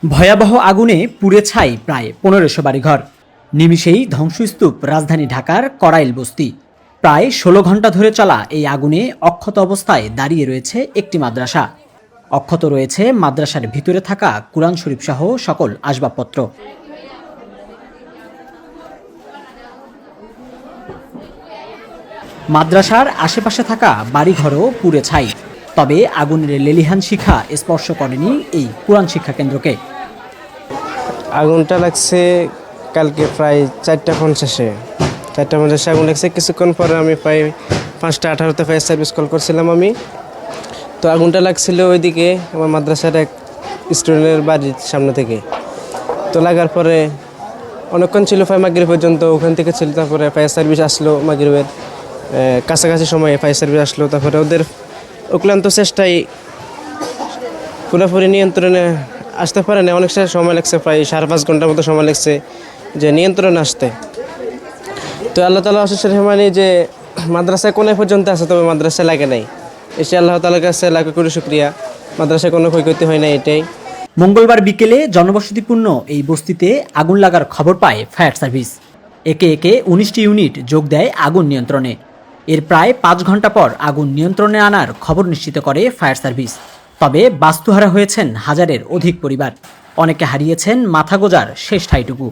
ভয়াবহ আগুনে পুড়ে ছাই প্রায় ১৫০০ বাড়িঘর। নিমিষেই ধ্বংসস্তূপ রাজধানী ঢাকার কড়াইল বস্তি। প্রায় ১৬ ঘন্টা ধরে চলা এই আগুনে অক্ষত অবস্থায় দাঁড়িয়ে রয়েছে একটি মাদ্রাসা। অক্ষত রয়েছে মাদ্রাসার ভিতরে থাকা কুরআন শরীফ সহ সকল আসবাবপত্র। মাদ্রাসার আশেপাশে থাকা বাড়িঘরও পুড়ে ছাই। তবে আগুনের লেলিহান শিখা স্পর্শ করেনি এই কুরআন শিক্ষা কেন্দ্রকে। আগুনটা লাগছে কালকে প্রায় 4:50-এ। 4:50 আগুন লাগছে। কিছুক্ষণ পরে আমি প্রায় 5:18-তে ফায়ার সার্ভিস কল করছিলাম আমি। তো আগুনটা লাগছিল ওইদিকে আমার মাদ্রাসার এক স্টুডেন্টের বাড়ির সামনে থেকে। তো লাগার পরে অনেকক্ষণ ছিল, প্রায় মাগরিব পর্যন্ত ওখান থেকে ছিল। তারপরে ফায়ার সার্ভিস আসলো, মাগরিবের কাছাকাছি সময়ে ফায়ার সার্ভিস আসলো। তারপরে ওদের অক্লান্ত চেষ্টায় পুরোপুরি নিয়ন্ত্রণে আসতে পারে না। অনেক সময় লাগছে, প্রায় 5.5 ঘন্টার মতো সময় লাগছে যে নিয়ন্ত্রণে আসতে। তো আল্লাহ তাআলা অশেষ রহমানি যে মাদ্রাসায় কোনে পর্যন্ত আছে, তবে মাদ্রাসায় লাগে নাই। এসে আল্লাহ তাআলার কাছে লাখ কোটি শুকরিয়া, মাদ্রাসায় কোনো ক্ষয়ক্ষতি হয় না, এটাই। মঙ্গলবার বিকেলে জনবসতিপূর্ণ এই বস্তিতে আগুন লাগার খবর পায় ফায়ার সার্ভিস। একে একে 19টি ইউনিট যোগ দেয় আগুন নিয়ন্ত্রণে। এর প্রায় 5 ঘন্টা পর আগুন নিয়ন্ত্রণে আনার খবর নিশ্চিত করে ফায়ার সার্ভিস। তবে বাস্তুহারা হয়েছেন হাজারের অধিক পরিবার। অনেকে হারিয়েছেন মাথা গোঁজার শেষ ঠাঁইটুকু।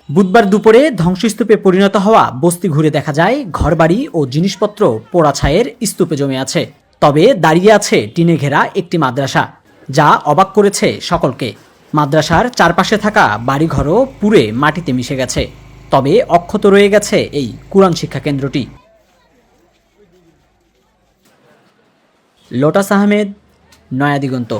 বুধবার দুপুরে ধ্বংসস্তূপে পরিণত হওয়া বস্তি ঘুরে দেখা যায় ঘরবাড়ি ও জিনিসপত্র পোড়া ছায়ের স্তূপে জমে আছে। তবে দাঁড়িয়ে আছে টিনে ঘেরা একটি মাদ্রাসা, যা অবাক করেছে সকলকে। মাদ্রাসার চারপাশে থাকা বাড়িঘরও পুড়ে মাটিতে মিশে গেছে। তবে অক্ষত রয়ে গেছে এই কুরআন শিক্ষা কেন্দ্রটি। লোটাস আহমেদ, নয়া দিগন্ত।